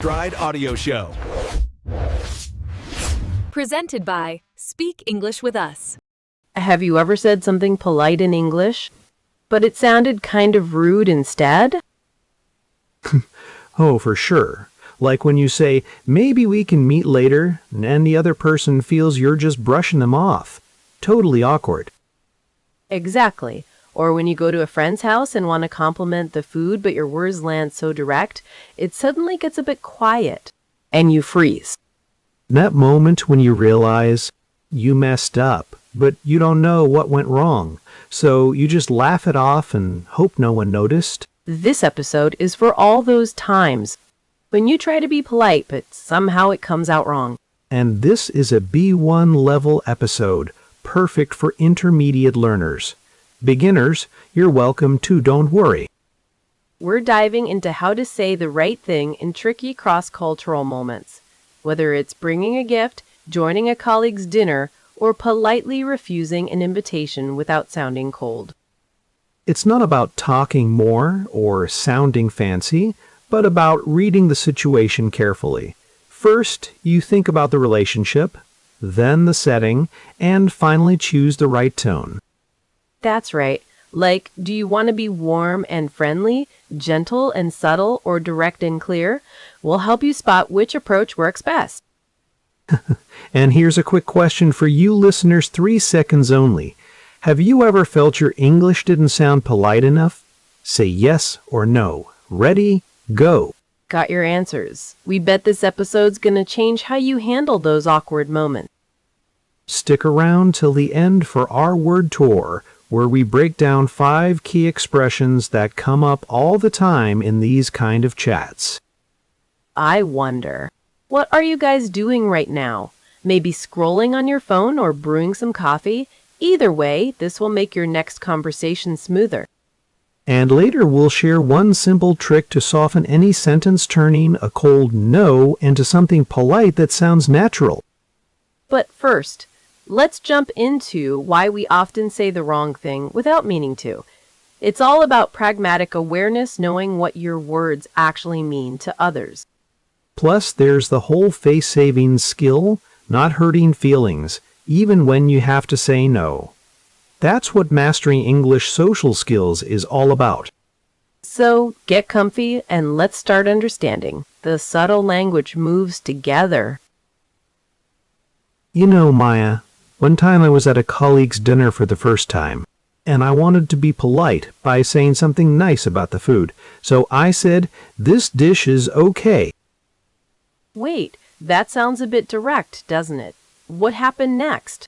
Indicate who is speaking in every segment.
Speaker 1: Stride Audio Show.
Speaker 2: Presented by Speak English with Us.
Speaker 3: Have you ever said something polite in English, but it sounded kind of rude instead?
Speaker 4: Oh, for sure. Like when you say, maybe we can meet later, and the other person feels you're just brushing them off. Totally awkward.
Speaker 3: Exactly. Or when you go to a friend's house and want to compliment the food, but your words land so direct, it suddenly gets a bit quiet, and you freeze.
Speaker 4: That moment when you realize you messed up, but you don't know what went wrong, so you just laugh it off and hope no one noticed.
Speaker 3: This episode is for all those times when you try to be polite, but somehow it comes out wrong.
Speaker 4: And this is a B1 level episode, perfect for intermediate learners. Beginners, you're welcome too, don't worry.
Speaker 3: We're diving into how to say the right thing in tricky cross-cultural moments, whether it's bringing a gift, joining a colleague's dinner, or politely refusing an invitation without sounding cold.
Speaker 4: It's not about talking more or sounding fancy, but about reading the situation carefully. First, you think about the relationship, then the setting, and finally choose the right tone.
Speaker 3: That's right. Like, do you want to be warm and friendly, gentle and subtle, or direct and clear? We'll help you spot which approach works best.
Speaker 4: And here's a quick question for you listeners, 3 seconds only. Have you ever felt your English didn't sound polite enough? Say yes or no. Ready? Go.
Speaker 3: Got your answers. We bet this episode's gonna change how you handle those awkward moments.
Speaker 4: Stick around till the end for our word tour, where we break down 5 key expressions that come up all the time in these kind of chats.
Speaker 3: I wonder, what are you guys doing right now? Maybe scrolling on your phone or brewing some coffee? Either way, this will make your next conversation smoother.
Speaker 4: And later we'll share one simple trick to soften any sentence turning a cold no into something polite that sounds natural.
Speaker 3: But first, let's jump into why we often say the wrong thing without meaning to. It's all about pragmatic awareness, knowing what your words actually mean to others.
Speaker 4: Plus, there's the whole face-saving skill, not hurting feelings, even when you have to say no. That's what mastering English social skills is all about.
Speaker 3: So, get comfy and let's start understanding. The subtle language moves together.
Speaker 4: You know, Maya, one time I was at a colleague's dinner for the first time, and I wanted to be polite by saying something nice about the food. So I said, "This dish is okay."
Speaker 3: Wait, that sounds a bit direct, doesn't it? What happened next?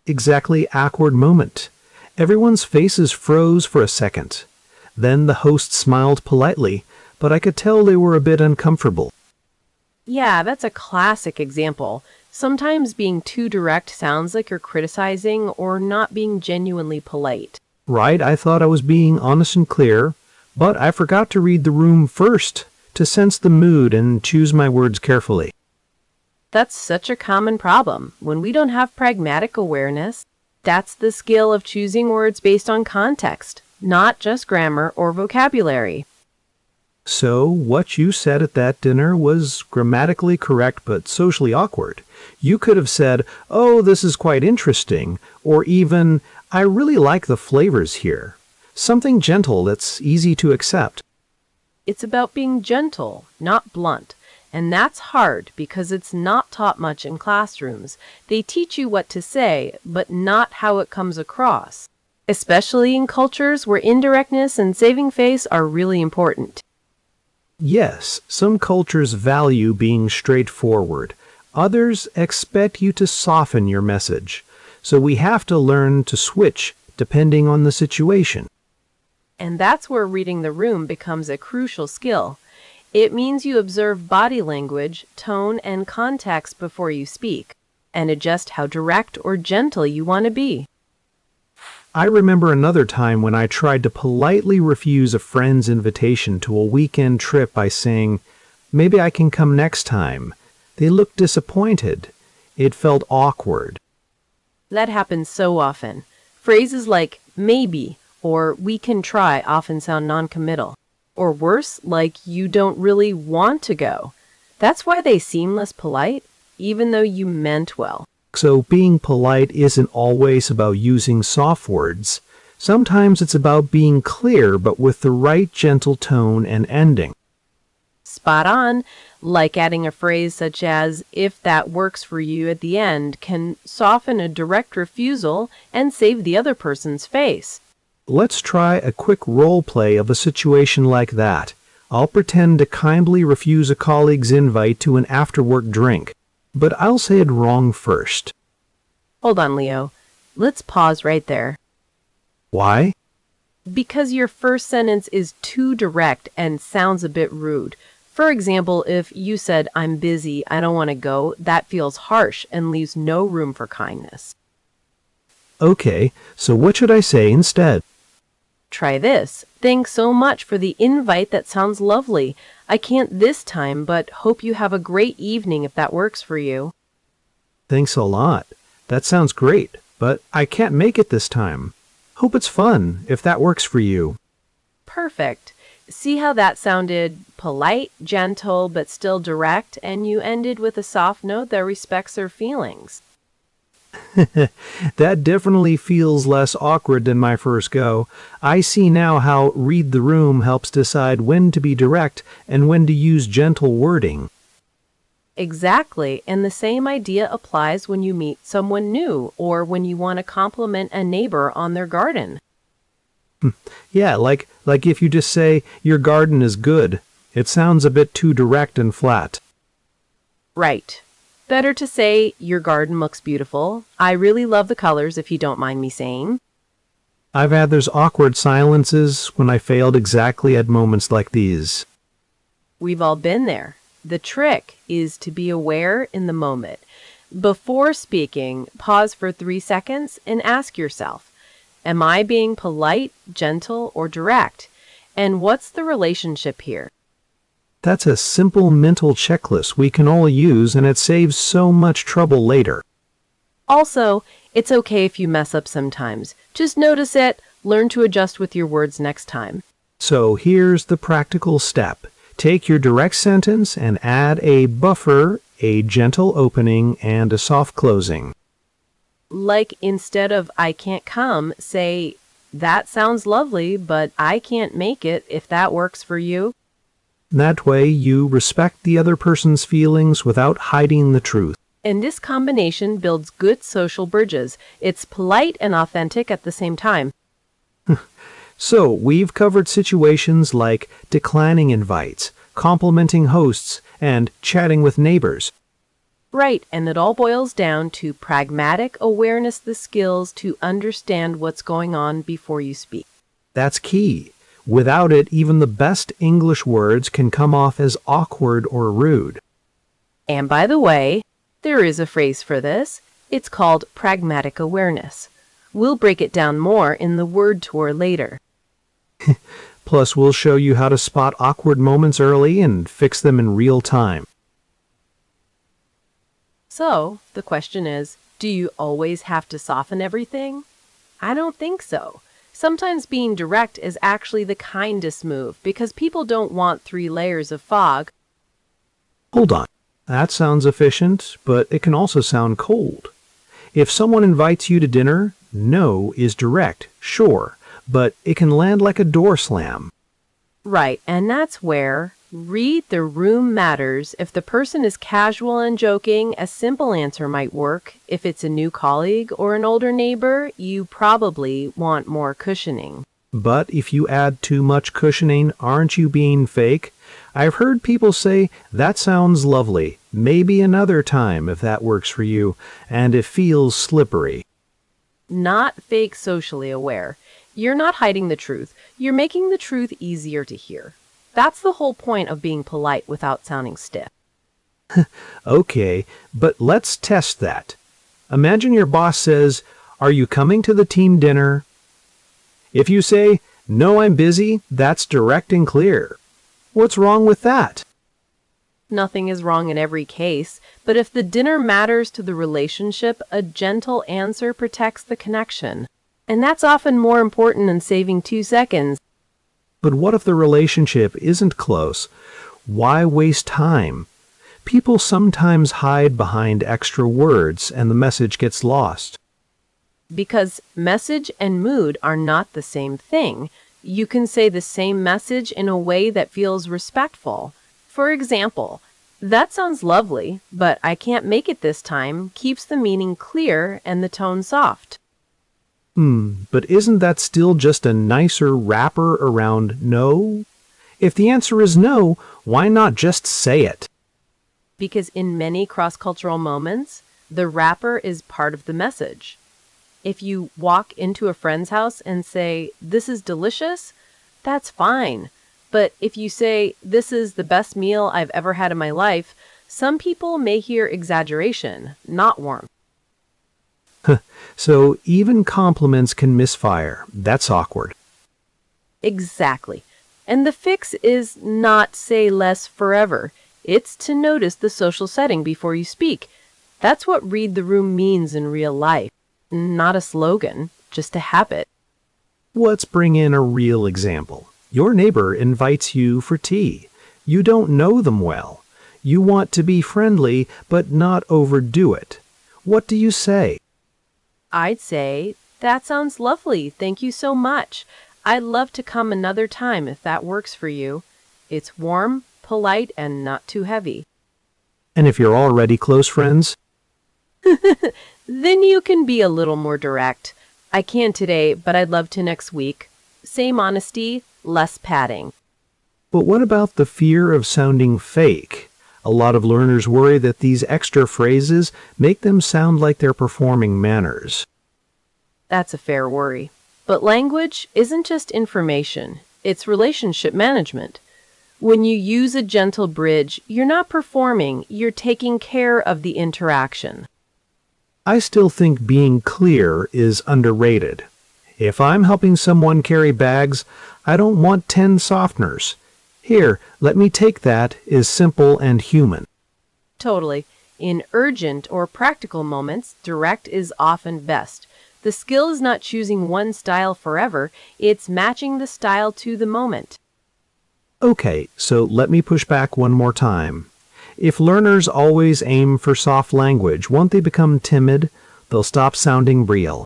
Speaker 4: Exactly awkward moment. Everyone's faces froze for a second. Then the host smiled politely, but I could tell they were a bit uncomfortable.
Speaker 3: Yeah, that's a classic example. Sometimes being too direct sounds like you're criticizing or not being genuinely polite.
Speaker 4: Right, I thought I was being honest and clear, but I forgot to read the room first to sense the mood and choose my words carefully.
Speaker 3: That's such a common problem. When we don't have pragmatic awareness, that's the skill of choosing words based on context, not just grammar or vocabulary.
Speaker 4: So, what you said at that dinner was grammatically correct but socially awkward. You could have said, "Oh, this is quite interesting," or even, "I really like the flavors here." Something gentle that's easy to accept.
Speaker 3: It's about being gentle, not blunt. And that's hard because it's not taught much in classrooms. They teach you what to say, but not how it comes across, especially in cultures where indirectness and saving face are really important.
Speaker 4: Yes, some cultures value being straightforward. Others expect you to soften your message. So we have to learn to switch depending on the situation.
Speaker 3: And that's where reading the room becomes a crucial skill. It means you observe body language, tone, and context before you speak, and adjust how direct or gentle you want to be.
Speaker 4: I remember another time when I tried to politely refuse a friend's invitation to a weekend trip by saying, "Maybe I can come next time." They looked disappointed. It felt awkward.
Speaker 3: That happens so often. Phrases like maybe or we can try often sound noncommittal. Or worse, like you don't really want to go. That's why they seem less polite, even though you meant well.
Speaker 4: So being polite isn't always about using soft words. Sometimes it's about being clear, but with the right gentle tone and ending.
Speaker 3: Spot on, like adding a phrase such as, if that works for you at the end, can soften a direct refusal and save the other person's face.
Speaker 4: Let's try a quick role play of a situation like that. I'll pretend to kindly refuse a colleague's invite to an after-work drink, but I'll say it wrong first.
Speaker 3: Hold on, Leo. Let's pause right there.
Speaker 4: Why?
Speaker 3: Because your first sentence is too direct and sounds a bit rude. For example, if you said, I'm busy, I don't want to go, that feels harsh and leaves no room for kindness.
Speaker 4: Okay, so what should I say instead?
Speaker 3: Try this. Thanks so much for the invite. That sounds lovely. I can't this time, but hope you have a great evening if that works for you.
Speaker 4: Thanks a lot. That sounds great, but I can't make it this time. Hope it's fun if that works for you.
Speaker 3: Perfect. See how that sounded polite, gentle, but still direct, and you ended with a soft note that respects their feelings.
Speaker 4: That definitely feels less awkward than my first go. I see now how read the room helps decide when to be direct and when to use gentle wording.
Speaker 3: Exactly, and the same idea applies when you meet someone new or when you want to compliment a neighbor on their garden.
Speaker 4: Yeah, like if you just say, your garden is good. It sounds a bit too direct and flat.
Speaker 3: Right. Better to say, your garden looks beautiful. I really love the colors, if you don't mind me saying.
Speaker 4: I've had those awkward silences when I failed exactly at moments like these.
Speaker 3: We've all been there. The trick is to be aware in the moment. Before speaking, pause for 3 seconds and ask yourself, am I being polite, gentle, or direct? And what's the relationship here?
Speaker 4: That's a simple mental checklist we can all use, and it saves so much trouble later.
Speaker 3: Also, it's okay if you mess up sometimes. Just notice it, learn to adjust with your words next time.
Speaker 4: So here's the practical step. Take your direct sentence and add a buffer, a gentle opening, and a soft closing.
Speaker 3: Like instead of I can't come, say, that sounds lovely, but I can't make it if that works for you.
Speaker 4: That way you respect the other person's feelings without hiding the truth.
Speaker 3: And this combination builds good social bridges. It's polite and authentic at the same time.
Speaker 4: So we've covered situations like declining invites, complimenting hosts, and chatting with neighbors.
Speaker 3: Right, and it all boils down to pragmatic awareness, the skills to understand what's going on before you speak.
Speaker 4: That's key. Without it, even the best English words can come off as awkward or rude.
Speaker 3: And by the way, there is a phrase for this. It's called pragmatic awareness. We'll break it down more in the word tour later.
Speaker 4: Plus, we'll show you how to spot awkward moments early and fix them in real time.
Speaker 3: So, the question is, do you always have to soften everything? I don't think so. Sometimes being direct is actually the kindest move because people don't want 3 layers of fog.
Speaker 4: Hold on. That sounds efficient, but it can also sound cold. If someone invites you to dinner, no is direct, sure, but it can land like a door slam.
Speaker 3: Right, and that's where read the room matters. If the person is casual and joking, a simple answer might work. If it's a new colleague or an older neighbor, you probably want more cushioning.
Speaker 4: But if you add too much cushioning, aren't you being fake? I've heard people say, that sounds lovely, maybe another time if that works for you, and it feels slippery.
Speaker 3: Not fake socially aware. You're not hiding the truth. You're making the truth easier to hear. That's the whole point of being polite without sounding stiff.
Speaker 4: Okay, but let's test that. Imagine your boss says, are you coming to the team dinner? If you say, no, I'm busy, that's direct and clear. What's wrong with that?
Speaker 3: Nothing is wrong in every case, but if the dinner matters to the relationship, a gentle answer protects the connection. And that's often more important than saving 2 seconds.
Speaker 4: But what if the relationship isn't close? Why waste time? People sometimes hide behind extra words and the message gets lost.
Speaker 3: Because message and mood are not the same thing. You can say the same message in a way that feels respectful. For example, "That sounds lovely, but I can't make it this time," keeps the meaning clear and the tone soft.
Speaker 4: But isn't that still just a nicer wrapper around no? If the answer is no, why not just say it?
Speaker 3: Because in many cross-cultural moments, the wrapper is part of the message. If you walk into a friend's house and say, "This is delicious," that's fine. But if you say, "This is the best meal I've ever had in my life," some people may hear exaggeration, not warmth.
Speaker 4: So even compliments can misfire. That's awkward.
Speaker 3: Exactly. And the fix is not say less forever. It's to notice the social setting before you speak. That's what read the room means in real life. Not a slogan, just a habit.
Speaker 4: Let's bring in a real example. Your neighbor invites you for tea. You don't know them well. You want to be friendly, but not overdo it. What do you say?
Speaker 3: I'd say, "That sounds lovely. Thank you so much. I'd love to come another time if that works for you." It's warm, polite, and not too heavy.
Speaker 4: And if you're already close friends?
Speaker 3: Then you can be a little more direct. "I can't today, but I'd love to next week." Same honesty, less padding.
Speaker 4: But what about the fear of sounding fake? A lot of learners worry that these extra phrases make them sound like they're performing manners.
Speaker 3: That's a fair worry. But language isn't just information, it's relationship management. When you use a gentle bridge, you're not performing, you're taking care of the interaction.
Speaker 4: I still think being clear is underrated. If I'm helping someone carry bags, I don't want 10 softeners. "Here, let me take that" is simple and human.
Speaker 3: Totally. In urgent or practical moments, direct is often best. The skill is not choosing one style forever, it's matching the style to the moment.
Speaker 4: Okay, so let me push back one more time. If learners always aim for soft language, won't they become timid? They'll stop sounding real.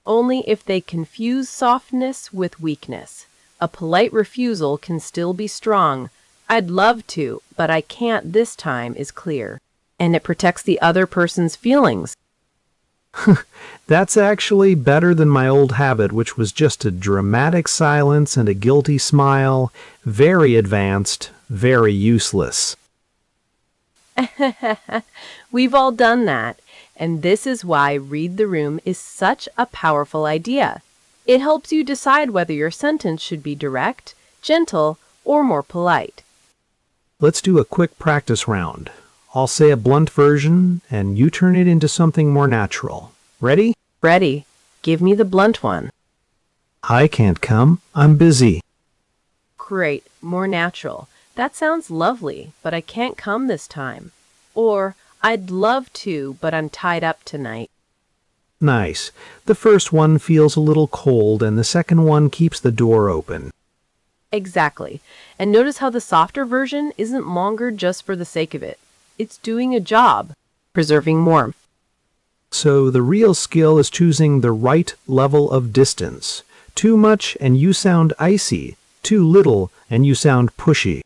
Speaker 3: Only if they confuse softness with weakness. A polite refusal can still be strong. "I'd love to, but I can't this time" is clear. And it protects the other person's feelings.
Speaker 4: That's actually better than my old habit, which was just a dramatic silence and a guilty smile. Very advanced, very useless.
Speaker 3: We've all done that. And this is why Read the Room is such a powerful idea. It helps you decide whether your sentence should be direct, gentle, or more polite.
Speaker 4: Let's do a quick practice round. I'll say a blunt version, and you turn it into something more natural. Ready?
Speaker 3: Ready. Give me the blunt one.
Speaker 4: "I can't come. I'm busy."
Speaker 3: Great. More natural. "That sounds lovely, but I can't come this time." Or, "I'd love to, but I'm tied up tonight."
Speaker 4: Nice. The first one feels a little cold, and the second one keeps the door open.
Speaker 3: Exactly. And notice how the softer version isn't longer just for the sake of it. It's doing a job, preserving warmth.
Speaker 4: So the real skill is choosing the right level of distance. Too much and you sound icy. Too little and you sound pushy.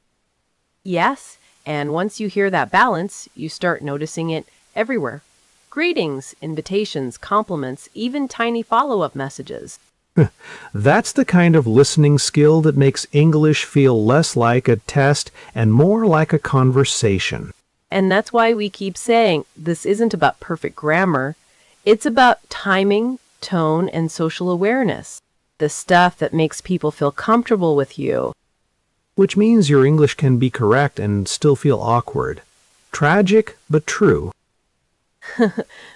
Speaker 3: Yes, and once you hear that balance, you start noticing it everywhere. Greetings, invitations, compliments, even tiny follow-up messages.
Speaker 4: That's the kind of listening skill that makes English feel less like a test and more like a conversation.
Speaker 3: And that's why we keep saying this isn't about perfect grammar. It's about timing, tone, and social awareness. The stuff that makes people feel comfortable with you.
Speaker 4: Which means your English can be correct and still feel awkward. Tragic, but true.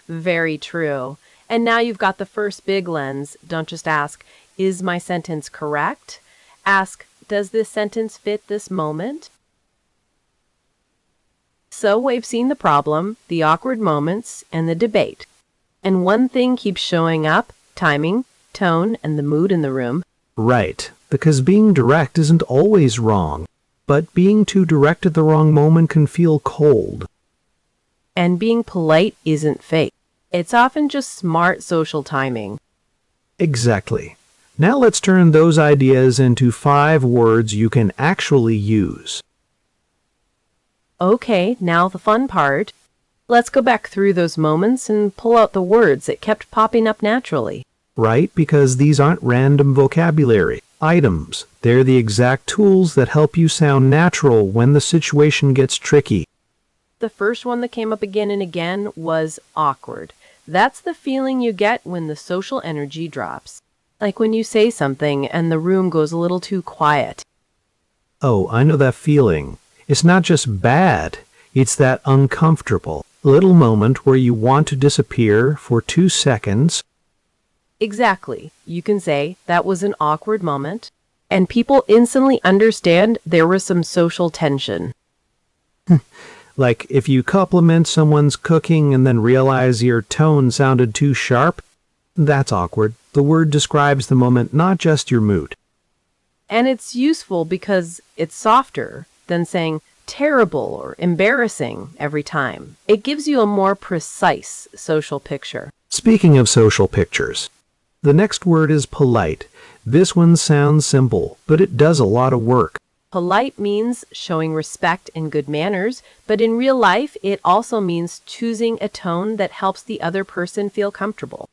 Speaker 3: Very true. And now you've got the first big lens. Don't just ask, "Is my sentence correct?" Ask, "Does this sentence fit this moment?" So we've seen the problem, the awkward moments, and the debate. And one thing keeps showing up: timing, tone, and the mood in the room.
Speaker 4: Right, because being direct isn't always wrong. but being too direct at the wrong moment can feel cold.
Speaker 3: And being polite isn't fake. It's often just smart social timing.
Speaker 4: Exactly. Now let's turn those ideas into 5 words you can actually use.
Speaker 3: Okay, now the fun part. Let's go back through those moments and pull out the words that kept popping up naturally.
Speaker 4: Right? Because these aren't random vocabulary items. They're the exact tools that help you sound natural when the situation gets tricky.
Speaker 3: The first one that came up again and again was awkward. That's the feeling you get when the social energy drops. Like when you say something and the room goes a little too quiet.
Speaker 4: Oh, I know that feeling. It's not just bad, it's that uncomfortable little moment where you want to disappear for 2 seconds.
Speaker 3: Exactly. You can say, that was an awkward moment, and people instantly understand there was some social tension.
Speaker 4: Like if you compliment someone's cooking and then realize your tone sounded too sharp, that's awkward. The word describes the moment, not just your mood.
Speaker 3: And it's useful because it's softer than saying terrible or embarrassing every time. It gives you a more precise social picture.
Speaker 4: Speaking of social pictures, the next word is polite. This one sounds simple, but it does a lot of work.
Speaker 3: Polite means showing respect and good manners, but in real life, it also means choosing a tone that helps the other person feel comfortable.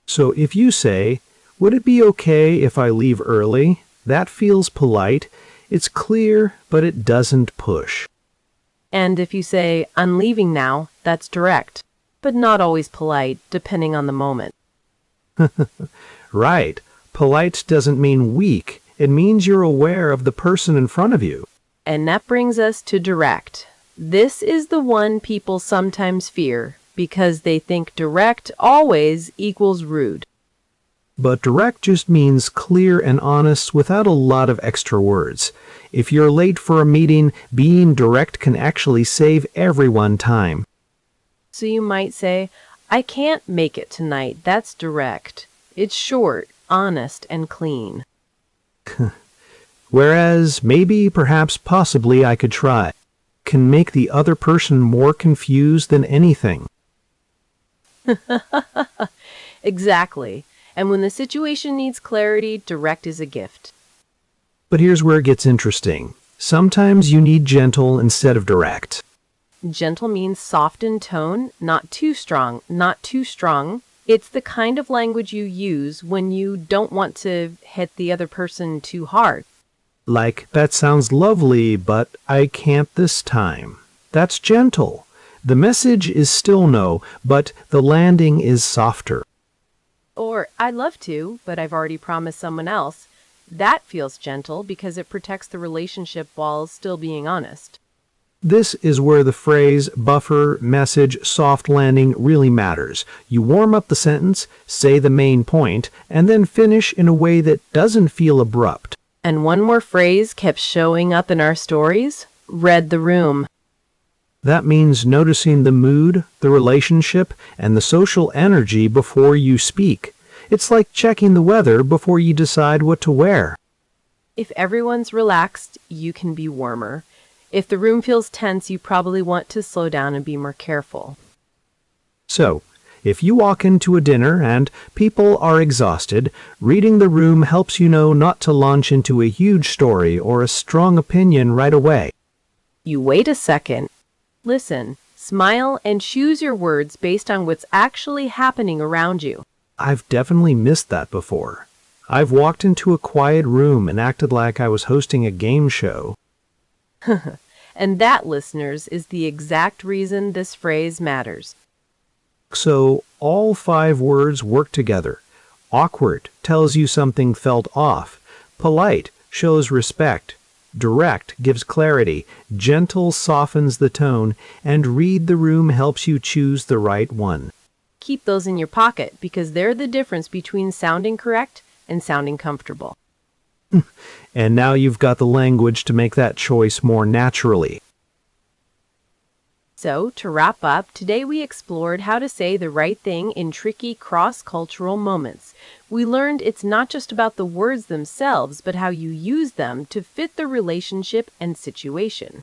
Speaker 4: So if you say, "Would it be okay if I leave early?" That feels polite. It's clear, but it doesn't push.
Speaker 3: And if you say, "I'm leaving now," that's direct, but not always polite, depending on the moment.
Speaker 4: Right. Polite doesn't mean weak. It means you're aware of the person in front of you.
Speaker 3: And that brings us to direct. This is the one people sometimes fear because they think direct always equals rude.
Speaker 4: But direct just means clear and honest without a lot of extra words. If you're late for a meeting, being direct can actually save everyone time.
Speaker 3: So you might say, "I can't make it tonight." That's direct. It's short, honest, and clean.
Speaker 4: Whereas maybe, perhaps, possibly I could try can make the other person more confused than anything.
Speaker 3: Exactly. And when the situation needs clarity, direct is a gift.
Speaker 4: But here's where it gets interesting. Sometimes you need gentle instead of direct.
Speaker 3: Gentle means soft in tone, not too strong, not too strong. It's the kind of language you use when you don't want to hit the other person too hard.
Speaker 4: Like, "That sounds lovely, but I can't this time." That's gentle. The message is still no, but the landing is softer.
Speaker 3: Or, "I'd love to, but I've already promised someone else." That feels gentle because it protects the relationship while still being honest.
Speaker 4: This is where the phrase buffer, message, soft landing really matters. You warm up the sentence, say the main point, and then finish in a way that doesn't feel abrupt.
Speaker 3: And one more phrase kept showing up in our stories: read the room.
Speaker 4: That means noticing the mood, the relationship, and the social energy before you speak. It's like checking the weather before you decide what to wear.
Speaker 3: If everyone's relaxed, you can be warmer. If the room feels tense, you probably want to slow down and be more careful.
Speaker 4: So, if you walk into a dinner and people are exhausted, reading the room helps you know not to launch into a huge story or a strong opinion right away.
Speaker 3: You wait a second, listen, smile, and choose your words based on what's actually happening around you.
Speaker 4: I've definitely missed that before. I've walked into a quiet room and acted like I was hosting a game show.
Speaker 3: And that, listeners, is the exact reason this phrase matters.
Speaker 4: So, all 5 words work together. Awkward tells you something felt off. Polite shows respect. Direct gives clarity. Gentle softens the tone. And read the room helps you choose the right one.
Speaker 3: Keep those in your pocket because they're the difference between sounding correct and sounding comfortable.
Speaker 4: And now you've got the language to make that choice more naturally.
Speaker 3: So, to wrap up, today we explored how to say the right thing in tricky cross-cultural moments. We learned it's not just about the words themselves, but how you use them to fit the relationship and situation.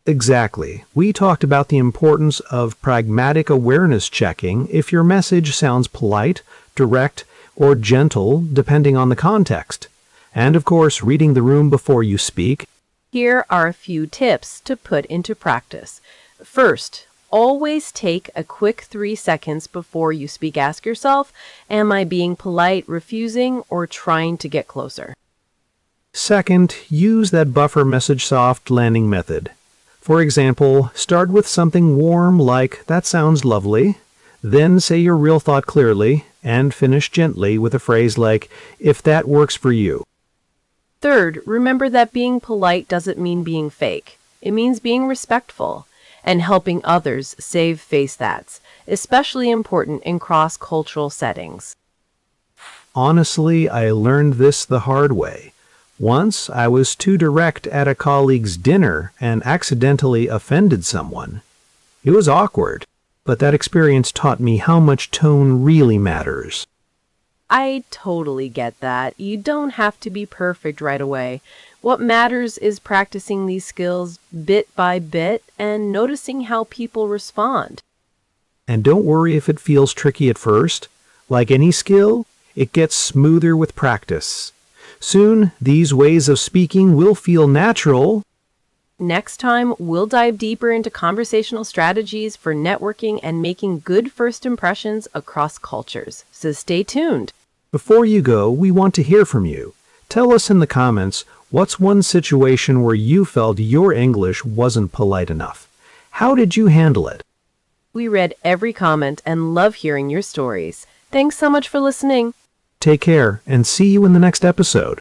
Speaker 4: Exactly. We talked about the importance of pragmatic awareness checking if your message sounds polite, direct, or gentle, depending on the context. And of course, reading the room before you speak.
Speaker 3: Here are a few tips to put into practice. First, always take a quick 3 seconds before you speak. Ask yourself, am I being polite, refusing, or trying to get closer?
Speaker 4: Second, use that buffer message soft landing method. For example, start with something warm like, "That sounds lovely." Then say your real thought clearly, and finish gently with a phrase like, "If that works for you."
Speaker 3: Third, remember that being polite doesn't mean being fake. It means being respectful and helping others save face. That's especially important in cross-cultural settings.
Speaker 4: Honestly, I learned this the hard way. Once I was too direct at a colleague's dinner and accidentally offended someone. It was awkward, but that experience taught me how much tone really matters.
Speaker 3: I totally get that. You don't have to be perfect right away. What matters is practicing these skills bit by bit and noticing how people respond.
Speaker 4: And don't worry if it feels tricky at first. Like any skill, it gets smoother with practice. Soon, these ways of speaking will feel natural.
Speaker 3: Next time, we'll dive deeper into conversational strategies for networking and making good first impressions across cultures. So stay tuned.
Speaker 4: Before you go, we want to hear from you. Tell us in the comments, what's one situation where you felt your English wasn't polite enough? How did you handle it?
Speaker 3: We read every comment and love hearing your stories. Thanks so much for listening.
Speaker 4: Take care and see you in the next episode.